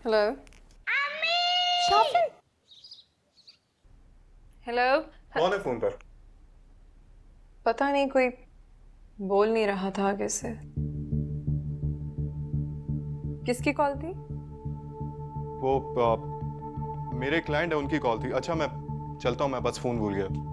Hello Shafin. Hello. कौन है phone पर? पता नहीं, कोई बोल नहीं रहा था आगे से। किसकी कॉल थी? वो मेरे क्लाइंट है, उनकी कॉल थी। अच्छा मैं चलता हूँ, मैं बस फोन भूल गया।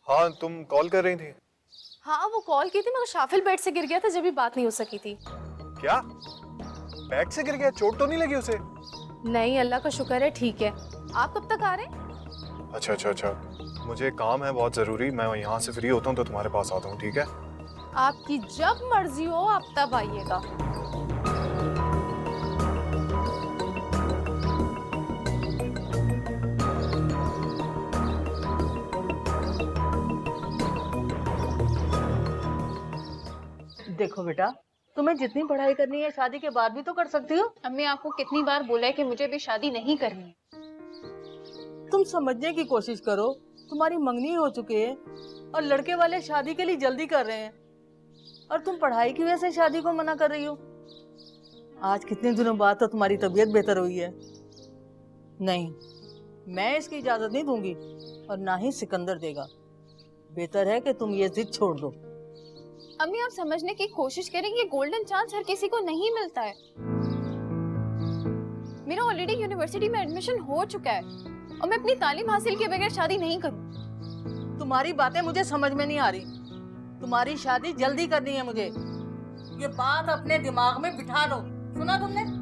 हाँ तुम कॉल कर रही थी? हाँ वो कॉल की थी मगर शाफिल बेड से गिर गया था जब भी बात नहीं हो सकी थी। क्या बैग से गिर गया? चोट तो नहीं लगी उसे? नहीं अल्लाह का शुक्र है ठीक है। आप कब तक आ रहे हैं? अच्छा अच्छा अच्छा, मुझे काम है बहुत जरूरी, मैं यहाँ से फ्री होता हूँ तो तुम्हारे पास आता हूँ, ठीक है? आपकी जब मर्जी हो आप तब आइएगा। देखो बेटा, तुम्हें जितनी पढ़ाई करनी है शादी के बाद भी तो कर सकती हो। अम्मी आपको कितनी बार बोला है कि मुझे भी शादी नहीं करनी है। तुम समझने की कोशिश करो, तुम्हारी मंगनी हो चुकी है और लड़के वाले शादी के लिए जल्दी कर रहे हैं और तुम पढ़ाई की वजह से शादी को मना कर रही हो। आज कितने दिनों बाद तो तुम्हारी तबीयत बेहतर हुई है। नहीं, मैं इसकी इजाजत नहीं दूंगी और ना ही सिकंदर देगा। बेहतर है कि तुम ये जिद छोड़ दो। अम्मी आप समझने की कोशिश करें, ये गोल्डन चांस हर किसी को नहीं मिलता है। मेरा ऑलरेडी यूनिवर्सिटी में एडमिशन हो चुका है और मैं अपनी तालीम हासिल किए बगैर शादी नहीं करूं। तुम्हारी बातें मुझे समझ में नहीं आ रही। तुम्हारी शादी जल्दी करनी है मुझे, ये बात अपने दिमाग में बिठा लो। सुना तुमने?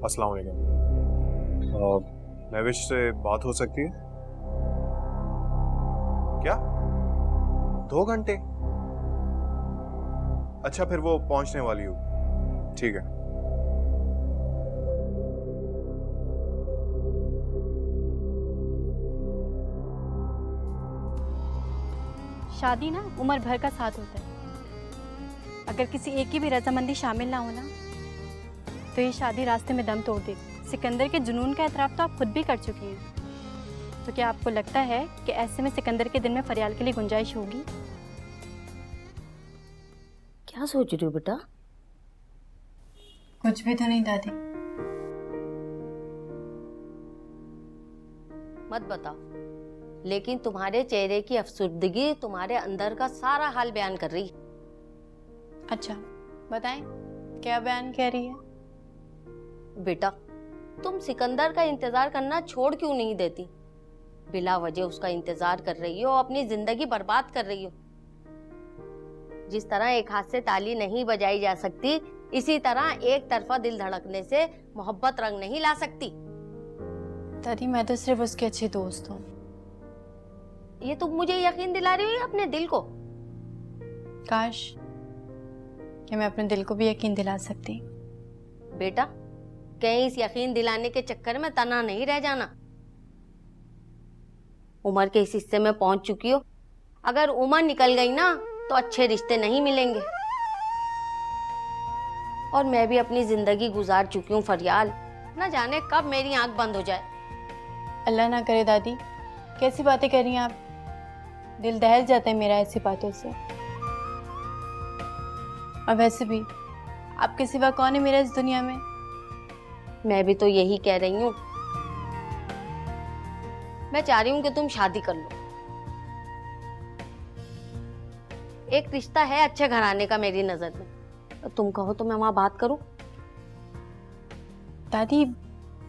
अस्सलाम वालेकुम। महविश से बात हो सकती है क्या? 2 घंटे? अच्छा फिर वो पहुंचने वाली हो, ठीक है। शादी ना उम्र भर का साथ होता है। अगर किसी एक की भी रजामंदी शामिल ना हो ना तो ये शादी रास्ते में दम तोड़ देती। सिकंदर के जुनून का एतराफ़ तो आप खुद भी कर चुकी हैं, तो क्या आपको लगता है कि ऐसे में सिकंदर के दिल में फरियाल के लिए गुंजाइश होगी? क्या सोच रही हो बेटा? कुछ भी तो नहीं दादी। मत बताओ, लेकिन तुम्हारे चेहरे की अफसुर्दगी तुम्हारे अंदर का सारा हाल बयान कर रही है। अच्छा बताएं, क्या बयान कह रही है? बेटा तुम सिकंदर का इंतजार करना छोड़ क्यों नहीं देती? बिला वजह उसका इंतजार कर रही हो, अपनी जिंदगी बर्बाद कर रही हो। जिस तरह एक हाथ से ताली नहीं बजाई जा सकती, इसी तरह एक तरफा दिल धड़कने से मोहब्बत रंग नहीं ला सकती। दादी मैं तो सिर्फ उसके अच्छे दोस्त हूँ। ये तुम मुझे यकीन दिला रही हो या अपने दिल को? काश कि मैं अपने दिल को भी यकीन दिला सकती। बेटा, कहीं इस यकीन दिलाने के चक्कर में तना नहीं रह जाना। उम्र के इस हिस्से में पहुंच चुकी हो, अगर उम्र निकल गई ना तो अच्छे रिश्ते नहीं मिलेंगे। और मैं भी अपनी जिंदगी गुजार चुकी हूँ फरियाल, ना जाने कब मेरी आंख बंद हो जाए। अल्लाह ना करे दादी, कैसी बातें कर रही हैं आप? दिल दहल जाता है मेरा ऐसी बातों से। और वैसे भी आपके सिवा कौन है मेरा इस दुनिया में? मैं भी तो यही कह रही हूँ। मैं चाह रही हूँ कि तुम शादी कर लो। एक रिश्ता है अच्छे घराने का मेरी नजर में, तो तुम कहो तो मैं वहां बात करूं। दादी,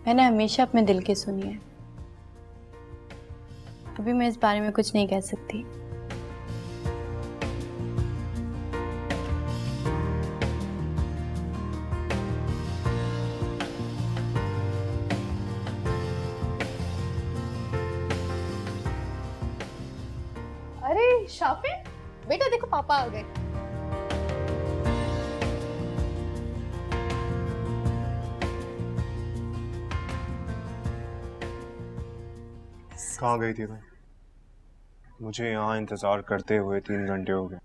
मैंने हमेशा अपने दिल की सुनी है। अभी मैं इस बारे में कुछ नहीं कह सकती। अरे शाफिन, बेटा देखो पापा आ गए। कहाँ गई थी तुम? मुझे यहाँ इंतजार करते हुए 3 घंटे हो गए।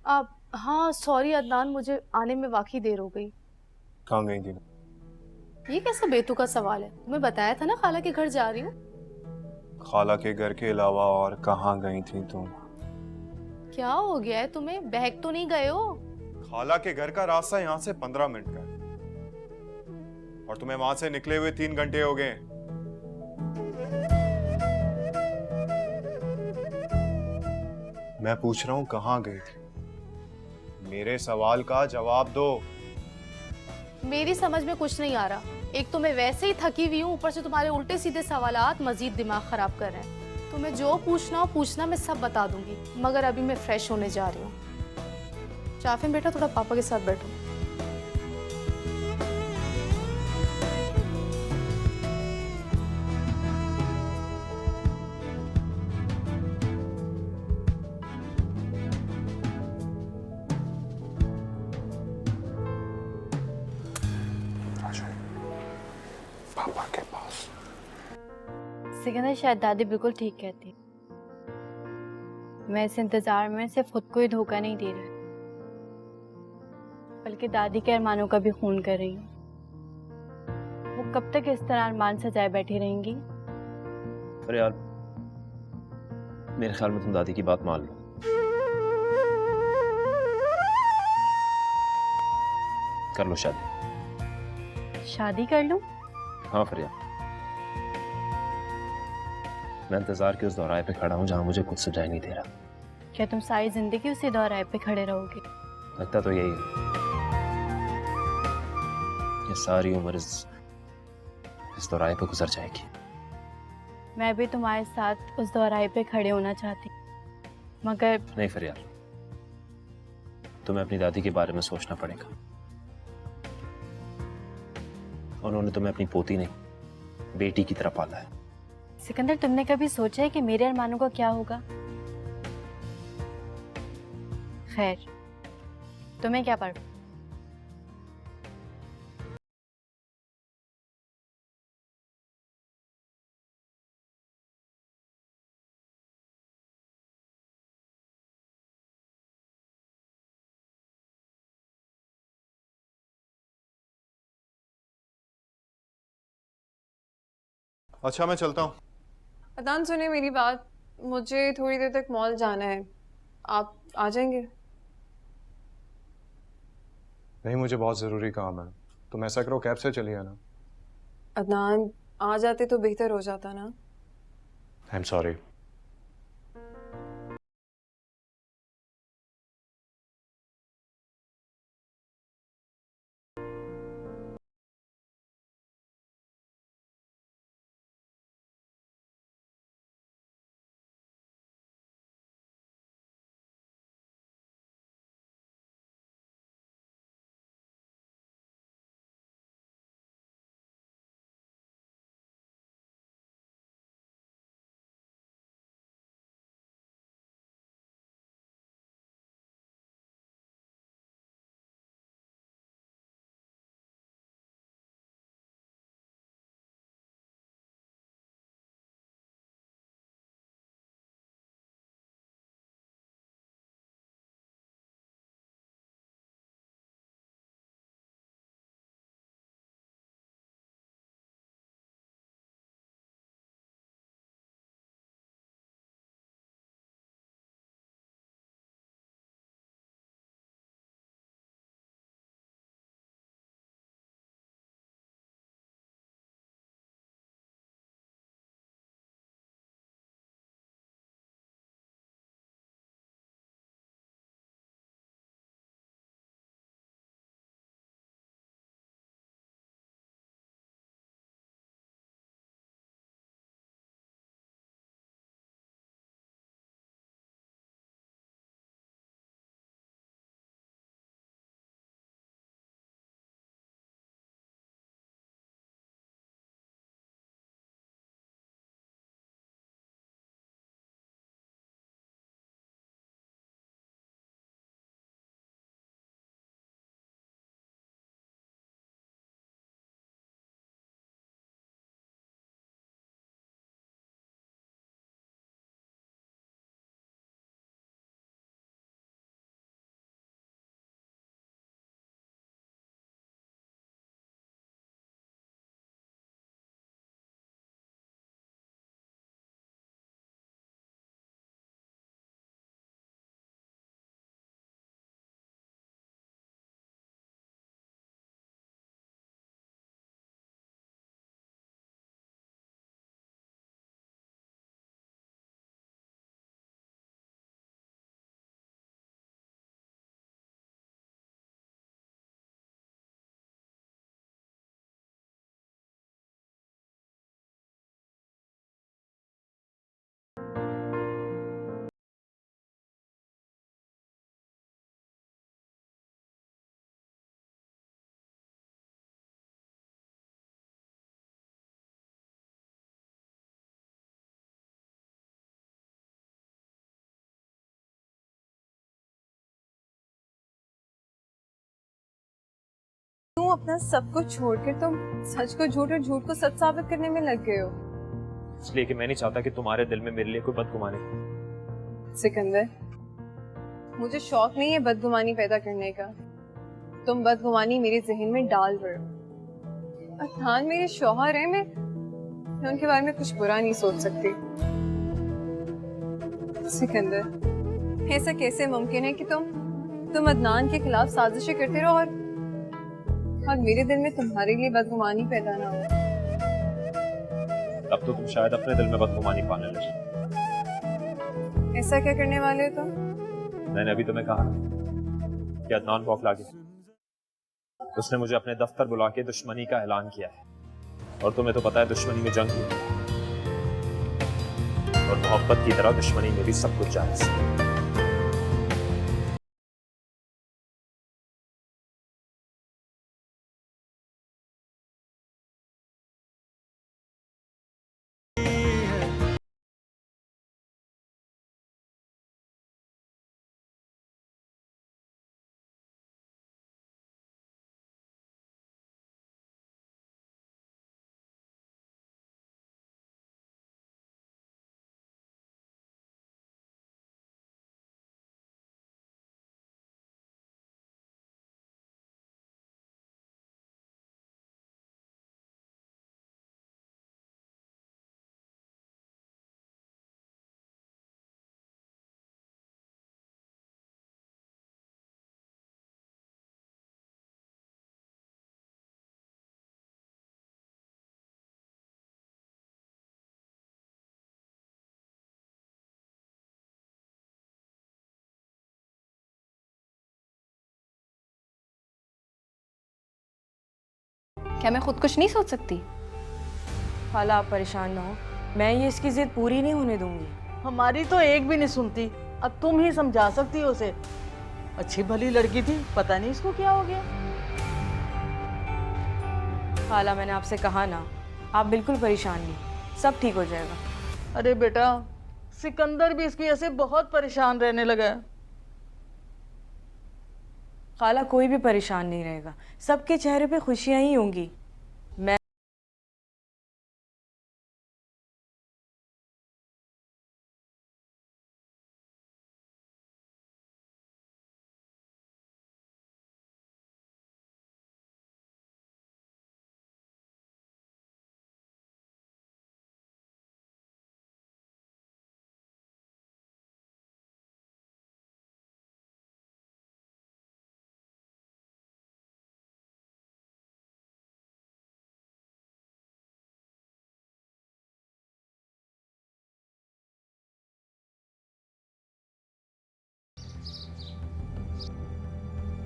आप हाँ सॉरी अदनान, मुझे आने में वाकई देर हो गई। कहाँ गई थी? ये कैसा बेतुका सवाल है? तुम्हें बताया था ना खाला के घर जा रही हूँ। खाला के घर के अलावा और कहाँ गई थी तुम? क्या हो गया है तुम्हें? बहक तो नहीं गए हो? खाला के घर का रास्ता यहाँ से 15 मिनट का है और तुम्हें वहां से निकले हुए 3 घंटे हो गए। मैं पूछ रहा हूँ कहाँ गई थी? मेरे सवाल का जवाब दो। मेरी समझ में कुछ नहीं आ रहा। एक तो मैं वैसे ही थकी हुई हूँ, ऊपर से तुम्हारे उल्टे सीधे सवालात मजीद दिमाग खराब कर रहे हैं। तुम्हें जो पूछना हो पूछना, मैं सब बता दूंगी, मगर अभी मैं फ्रेश होने जा रही हूँ। शाफिन बेटा, थोड़ा पापा के साथ बैठो। पापा के पास। सिकंदर, शायद दादी बिल्कुल ठीक कहती। मैं इस इंतजार में सिर्फ खुद को ही धोखा नहीं दे रही, बल्कि दादी के अरमानों का भी खून कर रही हूँ। वो कब तक इस तरह अरमान सजाए बैठी रहेंगी? अरे यार, मेरे ख्याल में तुम दादी की बात मान लो। कर लो शादी। शादी कर लूं? हाँ फरिया, मैं इंतजार के उस दौराहे पे खड़ा हूँ जहाँ मुझे कुछ सुझाई नहीं दे रहा। क्या तुम सारी जिंदगी उसी दौराहे पे खड़े रहोगे? लगता तो यही है। ये सारी उम्र इस दौराहे पे गुजर जाएगी। मैं भी तुम्हारे साथ उस दौराहे पे खड़े होना चाहती, मगर नहीं फरिया, तुम्हें अपनी दादी के बारे में सोचना पड़ेगा। उन्होंने तुम्हें अपनी पोती नहीं, बेटी की तरह पाला है। सिकंदर, तुमने कभी सोचा है कि मेरे अरमानों का क्या होगा? खैर, तुम्हें क्या पढ़ अच्छा मैं चलता हूँ। अदनान, सुनिए मेरी बात, मुझे थोड़ी देर तक मॉल जाना है। आप आ जाएंगे? नहीं, मुझे बहुत ज़रूरी काम है। तुम ऐसा करो, कैब से चलिए ना। अदनान, आ जाते तो बेहतर हो जाता ना। I am sorry. क्यों अपना सब कुछ छोड़कर तुम सच को झूठ और झूठ को सच साबित करने में लग गए हो? इसलिए कि मैं नहीं चाहता कि तुम्हारे दिल में मेरे लिए कोई बदगुमानी। सिकंदर, मुझे शौक नहीं है बदगुमानी पैदा करने का। तुम बदगुमानी मेरे जहन में डाल रहे हो। अदनान मेरे शौहर हैं, मैं उनके बारे में कुछ बुरा नहीं सोच सकती। सिकंदर, ऐसा कैसे मुमकिन है कि तुम अदनान के खिलाफ साजिशें करते रहो और मेरे दिल में तुम्हारे लिए बदगुमानी पैदा ना हो? तब तो तुम शायद अपने दिल में बदगुमानी पाने लगे। ऐसा क्या करने वाले हो तुम? मैंने अभी तुम्हें कहा ना कि अदनान बौखला गया। उसने मुझे अपने दफ्तर बुला के दुश्मनी का ऐलान किया है, और तुम्हें तो पता है दुश्मनी में जंग हुई, और मोहब्बत की तरह दुश्मनी में भी सब कुछ जायज है। क्या मैं खुद कुछ नहीं सोच सकती? खाला आप परेशान ना हो, मैं ये इसकी जिद पूरी नहीं होने दूंगी। हमारी तो एक भी नहीं सुनती, अब तुम ही समझा सकती हो उसे। अच्छी भली लड़की थी, पता नहीं इसको क्या हो गया। खाला मैंने आपसे कहा ना, आप बिल्कुल परेशान नहीं, सब ठीक हो जाएगा। अरे बेटा, सिकंदर भी इसकी वजह से बहुत परेशान रहने लगा है। खाला कोई भी परेशान नहीं रहेगा, सबके चेहरे पे खुशियां ही होंगी। मैं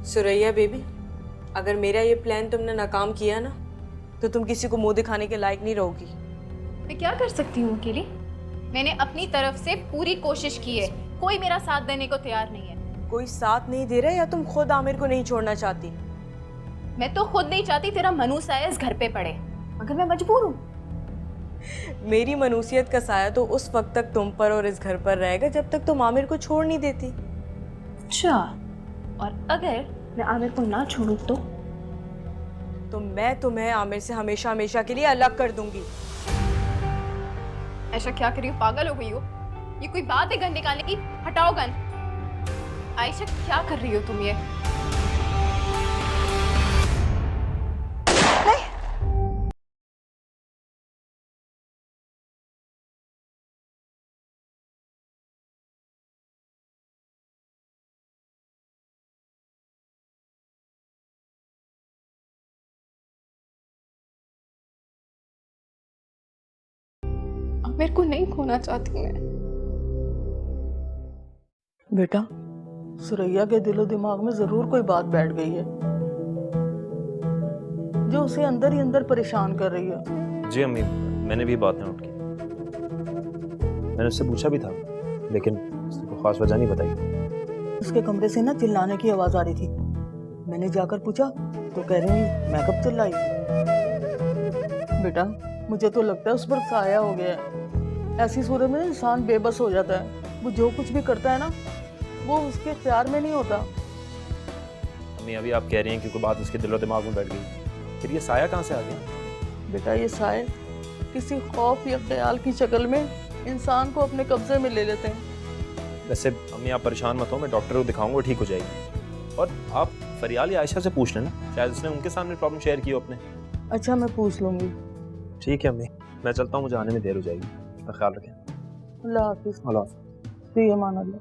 सुरैया बेबी, अगर मेरा ये प्लान तुमने नाकाम किया ना, तो तुम किसी को मुंह दिखाने के लायक नहीं रहोगी। मैं क्या कर सकती हूँ अकेली? मैंने अपनी तरफ से पूरी कोशिश की है, कोई मेरा साथ देने को तैयार नहीं है। कोई साथ नहीं दे रहा, या तुम खुद आमिर को नहीं छोड़ना चाहती? मैं तो खुद नहीं चाहती तेरा मनु साया इस घर पे पड़े, मगर मैं मजबूर हूँ। मेरी मनुसियत का साया तो उस वक्त तक तुम पर और इस घर पर रहेगा जब तक तुम आमिर को छोड़ नहीं देती। अच्छा, और अगर मैं आमिर को ना छोड़ूं तो मैं तुम्हें आमिर से हमेशा हमेशा के लिए अलग कर दूंगी। ऐसा क्या करी हो? पागल हो गई हो? ये कोई बात है गन निकालने की? हटाओ गन। आयशा, क्या कर रही हो तुम ये? आमिर को नहीं खोना चाहती मैं। बेटा, सुरैया के दिलो दिमाग में जरूर कोई बात बैठ गई है जो उसे अंदर ही अंदर परेशान कर रही है। जी अम्मी, मैंने भी बात नोट की। मैंने उससे पूछा भी था, लेकिन उसने कोई खास वजह नहीं बताई। उसके कमरे से ना चिल्लाने की आवाज आ रही थी। मैंने जाकर पूछा तो कह रही मैं कब चिल्लाई। बेटा, मुझे तो लगता है उस पर साया हो गया है। ऐसी सूरत में इंसान बेबस हो जाता है। वो जो कुछ भी करता है ना, वो उसके प्यार में नहीं होता। अम्मी, अभी आप कह रही हैं कि कोई बात उसके दिलो दिमाग में बैठ गई। फिर ये साया कहाँ से आ गया? बेटा ये साए किसी खौफ या ख्याल की शक्ल में इंसान को अपने कब्जे में ले लेते हैं। वैसे अम्मी आप परेशान मत हो, मैं डॉक्टर को दिखाऊंगा, ठीक हो जाएगी। और आप फरियाल या आयशा से पूछ लेना, शायद उसने उनके सामने प्रॉब्लम शेयर की हो अपने। अच्छा मैं पूछ लूंगी। ठीक है अम्मी, मैं चलता हूँ, मुझे आने में देर हो जाएगी। अपना ख्याल रखें। अल्लाह हाफिज। अल्लाह हाफ़िज़। फी अमान अल्लाह।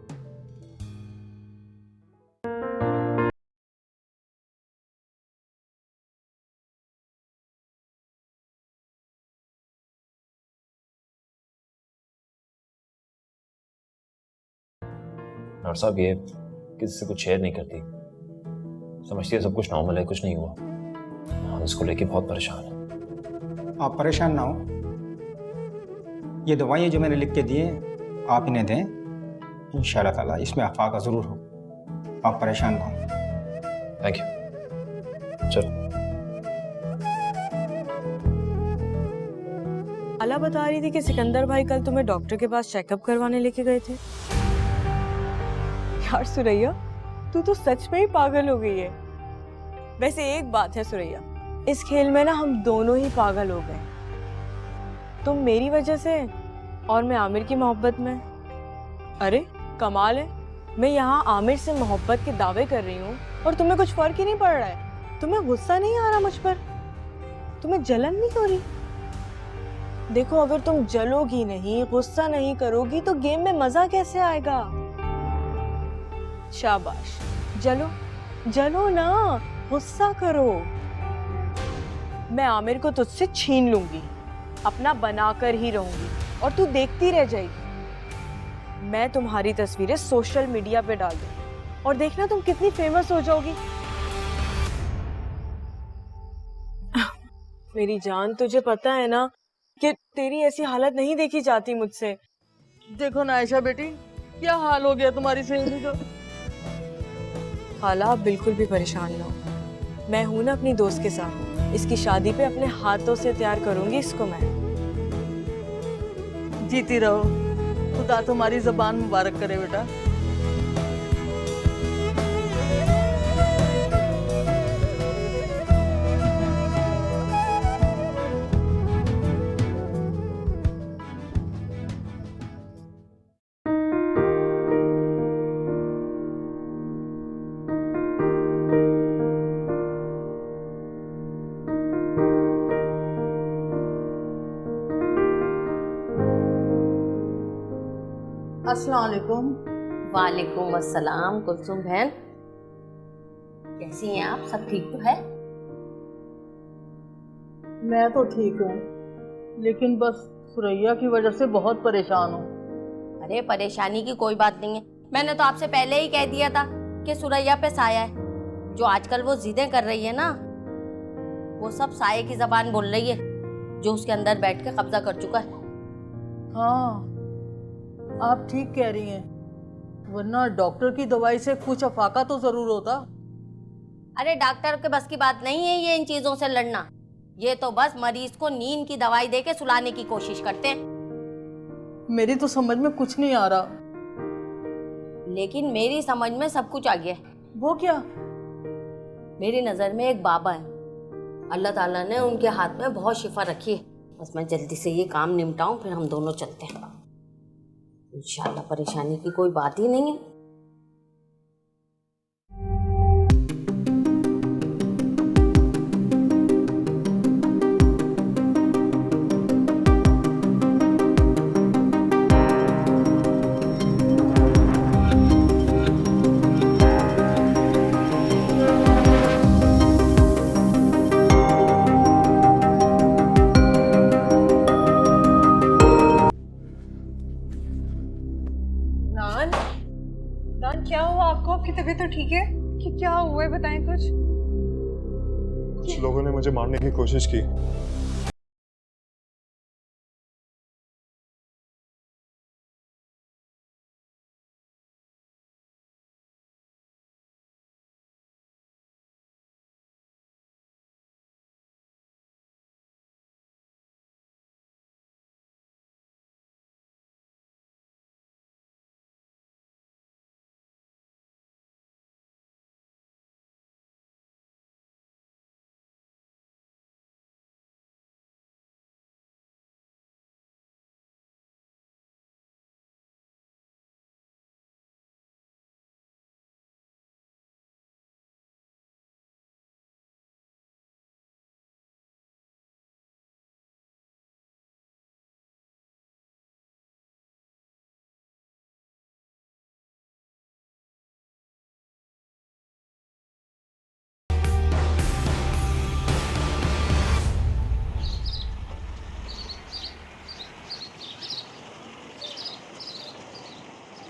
डॉक्टर साहब ये किसी से कुछ शेयर नहीं करती, समझती है सब कुछ नॉर्मल है, कुछ नहीं हुआ। हम इसको लेके बहुत परेशान हैं। आप परेशान ना हो, ये दवाइयाँ जो मैंने लिख के दी है आप इन्हें दें, इंशाल्लाह ताला इसमें आफाका ज़रूर हो। आप परेशान ना हो। Thank you. चलो। आला बता रही थी कि सिकंदर भाई कल तुम्हें डॉक्टर के पास चेकअप करवाने लेके गए थे। यार सुरैया, तू तो सच में ही पागल हो गई है। वैसे एक बात है सुरैया, इस खेल में ना हम दोनों ही पागल हो गए। तुम मेरी वजह से और मैं आमिर की मोहब्बत में। अरे कमाल है, मैं यहाँ आमिर से मोहब्बत के दावे कर रही हूँ और तुम्हें कुछ फर्क ही नहीं पड़ रहा है। तुम्हें गुस्सा नहीं आ रहा मुझ पर? तुम्हें जलन नहीं हो रही? देखो अगर तुम जलोगी नहीं, गुस्सा नहीं करोगी तो गेम में मजा कैसे आएगा? शाबाश, जलो जलो ना, गुस्सा करो। मैं आमिर को तुझसे छीन लूंगी, अपना बनाकर ही रहूंगी और तू देखती रह जाएगी। मैं तुम्हारी तस्वीरें सोशल मीडिया पे डाल दूंगी और देखना तुम कितनी फेमस हो जाओगी। मेरी जान, तुझे पता है ना कि तेरी ऐसी हालत नहीं देखी जाती मुझसे। देखो ना आयशा बेटी, क्या हाल हो गया तुम्हारी सहेली का। खाला आप बिल्कुल भी परेशान ना हो, मैं हूं ना अपनी दोस्त के साथ। इसकी शादी पे अपने हाथों से तैयार करूंगी इसको मैं। जीती रहो, खुदा तुम्हारी जबान मुबारक करे बेटा। अस्सलाम वालेकुम। वालेकुम अस्सलाम। कुलसुम बहन कैसी हैं आप? सब ठीक तो है? मैं तो ठीक हूँ, लेकिन बस सुरैया की वजह से बहुत परेशान हूँ। अरे परेशानी की कोई बात नहीं है, मैंने तो आपसे पहले ही कह दिया था कि सुरैया पे साया है। जो आजकल वो जिदें कर रही है ना, वो सब साये की जबान बोल रही है, जो उसके अंदर बैठ के कब्जा कर चुका है। हाँ आप ठीक कह रही हैं, वरना डॉक्टर की दवाई से कुछ अफाका तो जरूर होता। अरे डॉक्टर के बस की बात नहीं है ये इन चीजों से लड़ना। ये तो बस मरीज को नींद की दवाई देके सुलाने की कोशिश करते हैं। मेरी तो समझ में कुछ नहीं आ रहा। लेकिन मेरी समझ में सब कुछ आ गया है। वो क्या? मेरी नजर में एक बाबा है, अल्लाह ताला ने उनके हाथ में बहुत शिफा रखी है। बस मैं जल्दी से ये काम निपटाऊं, फिर हम दोनों चलते हैं। इंशाल्लाह परेशानी की कोई बात ही नहीं है। नान क्या हुआ आपको? आपकी तबीयत तो ठीक है? कि क्या हुआ है, बताएं कुछ। कुछ लोगों ने मुझे मारने की कोशिश की।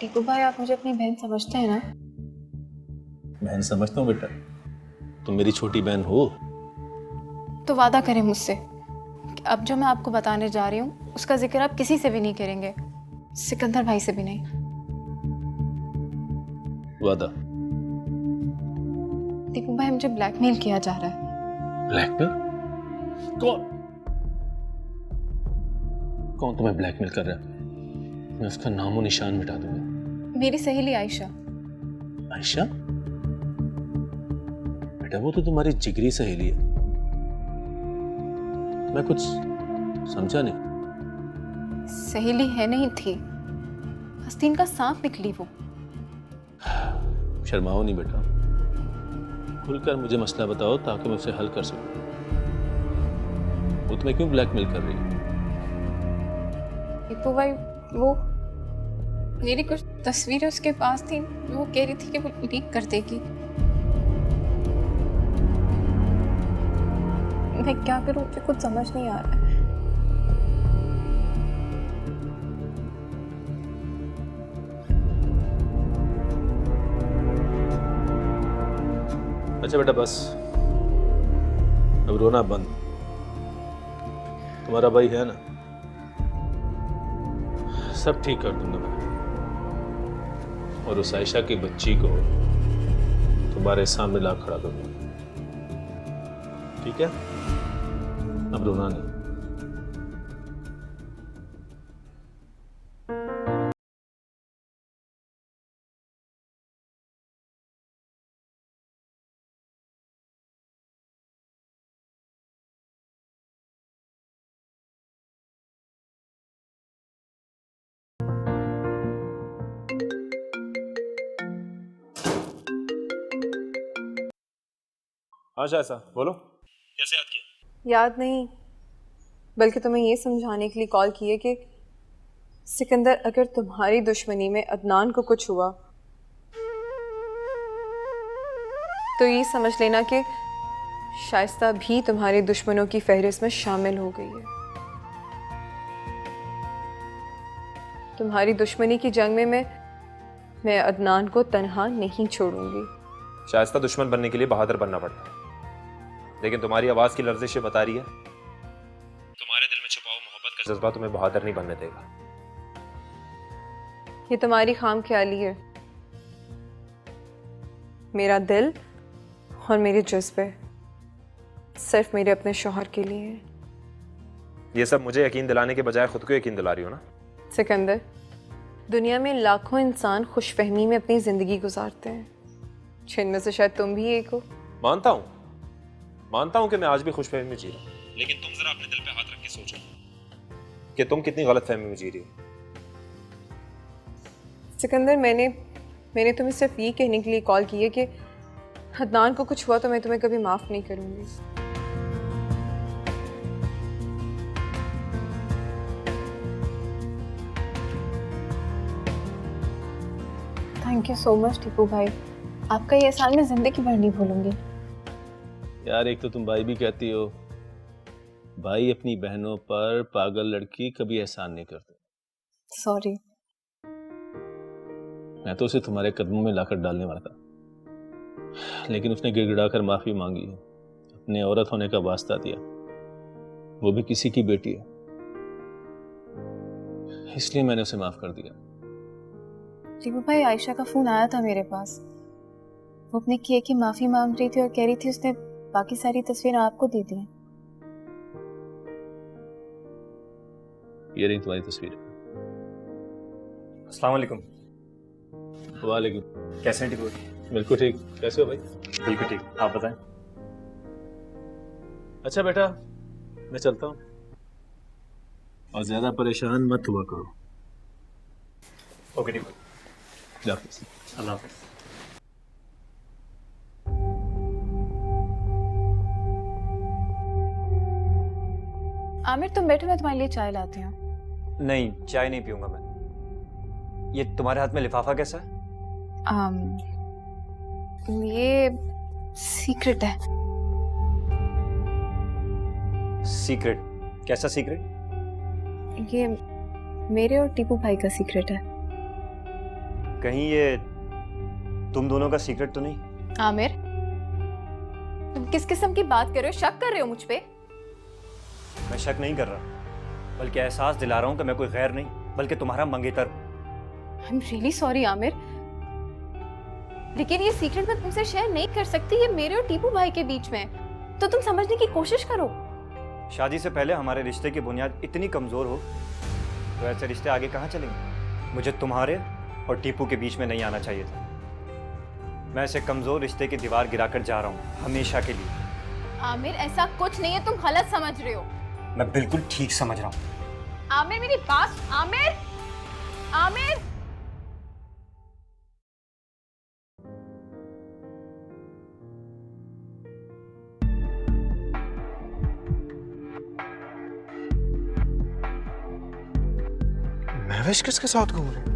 टीकू भाई, आप मुझे अपनी बहन समझते हैं ना? बहन समझता हूँ बेटा, तुम मेरी छोटी बहन हो। तो वादा करें मुझसे कि अब जो मैं आपको बताने जा रही हूँ उसका जिक्र आप किसी से भी नहीं करेंगे, सिकंदर भाई से भी नहीं। वादा। टीकू भाई, मुझे ब्लैकमेल किया जा रहा है। ब्लैकमेल? कौन कौन तुम्हें ब्लैकमेल कर रहा है? मैं उसका नामो निशान मिटा दूंगा। मेरी सहेली आयशा। आयशा? बेटा वो तो तुम्हारी जिगरी सहेली है। मैं कुछ समझा नहीं। सहेली है नहीं थी, आस्तीन का सांप निकली वो। शर्माओ नहीं बेटा, खुलकर मुझे मसला बताओ ताकि मैं उसे हल कर सकूं। वो तुम्हें क्यों ब्लैकमेल कर रही है? टीकू भाई, वो मेरी कुछ तस्वीरें उसके पास थी, वो कह रही थी कि वो लीक कर देगी। मैं क्या करूं, मुझे कुछ समझ नहीं आ रहा है। अच्छा बेटा बस, अब रोना बंद। तुम्हारा भाई है ना, सब ठीक कर दूंगा मैं। और उस आयशा की बच्ची को तुम्हारे सामने ला खड़ा करूंगा, ठीक है? अब रोना नहीं। हाँ शायसा, बोलो, कैसे याद किया? याद नहीं, बल्कि तुम्हें ये समझाने के लिए कॉल की है कि सिकंदर, अगर तुम्हारी दुश्मनी में अदनान को कुछ हुआ तो ये समझ लेना कि शाइस्ता भी तुम्हारे दुश्मनों की फहरिस्त में शामिल हो गई है। तुम्हारी दुश्मनी की जंग में मैं अदनान को तन्हा नहीं छोड़ूंगी। शाइस्ता, दुश्मन बनने के लिए बहादुर बनना पड़ता है, लेकिन तुम्हारी आवाज की लर्जिश बता रही है तुम्हारे दिल में छुपा हुआ मोहब्बत का जज्बा तुम्हें बहादुर नहीं बनने देगा। ये तुम्हारी खाम ख्याली है। मेरा दिल और मेरे जज्बे सिर्फ मेरे अपने शौहर के लिए है। ये सब मुझे यकीन दिलाने के बजाय खुद को यकीन दिला रही हो ना? सिकंदर, दुनिया में लाखों इंसान खुशफहमी में अपनी जिंदगी गुजारते हैं, जिनमें से शायद तुम भी एक हो। मानता हूं कि मैं आज भी खुशफहमी में जी रहा हूं, लेकिन तुम जरा अपने दिल पे हाथ रख के सोचो कि तुम कितनी गलत फहमी में जी रही हो। सिकंदर, मैंने तुम्हें सिर्फ ये कहने के लिए कॉल की है कि अदनान को कुछ हुआ तो मैं तुम्हें कभी माफ नहीं करूंगी। Thank you so much Tiku भाई, आपका ये एहसान मैं जिंदगी भर नहीं भूलूंगी। यार, एक तो तुम भाई भी कहती हो, भाई अपनी बहनों पर पागल लड़की कभी एहसान नहीं करते। सॉरी। मैं तो उसे तुम्हारे कदमों में लाकर डालने वाला था, लेकिन उसने गिड़गिड़ाकर माफी मांगी, अपने औरत होने का वास्ता दिया, वो भी किसी की बेटी है, इसलिए मैंने उसे माफ कर दिया। टीकू भाई, आयशा का फोन आया था मेरे पास, वो अपने किए की माफी मांग रही थी और कह रही थी उसने बाकी सारी तस्वीरें आपको दे दी। ये रही तुम्हारी तस्वीर। अस्सलाम वालेकुम। वालेकुम। कैसे हैं टीकू? बिल्कुल ठीक। कैसे हो भाई? बिल्कुल ठीक, आप बताएं। अच्छा बेटा, मैं चलता हूँ और ज्यादा परेशान मत हुआ करो। ओके टीकू, अल्लाह हाफिज़। अल्लाह हाफिज़। आमिर, तुम बैठो, मैं तुम्हारे लिए चाय लाती हूँ। नहीं, चाय नहीं पीऊंगा मैं। ये तुम्हारे हाथ में लिफाफा कैसा है? ये सीक्रेट है। सीक्रेट? कैसा सीक्रेट? ये मेरे और टीपू भाई का सीक्रेट है। कहीं ये तुम दोनों का सीक्रेट तो नहीं? आमिर, तुम किस किस्म की बात कर रहे हो? शक कर रहे हो मुझ पे? मैं शक नहीं कर रहा, बल्कि एहसास दिला रहा हूं कि मैं कोई गैर नहीं बल्कि तुम्हारा मंगेतर हूं। I am really sorry Aamir, लेकिन ये सीक्रेट मैं तुमसे शेयर नहीं कर सकती। ये मेरे और टीपू भाई के बीच में है, तो तुम समझने की कोशिश करो। शादी से पहले हमारे रिश्ते की बुनियाद इतनी कमजोर हो तो ऐसे रिश्ते आगे कहाँ चलेंगे? मुझे तुम्हारे और टीपू के बीच में नहीं आना चाहिए था। मैं ऐसे कमजोर रिश्ते की दीवार गिराकर जा रहा हूँ हमेशा के लिए। आमिर, ऐसा कुछ नहीं है, तुम गलत समझ रहे हो। मैं बिल्कुल ठीक समझ रहा हूँ। आमिर मेरी बात, आमिर, आमिर। महविश किसके साथ घूम रहे?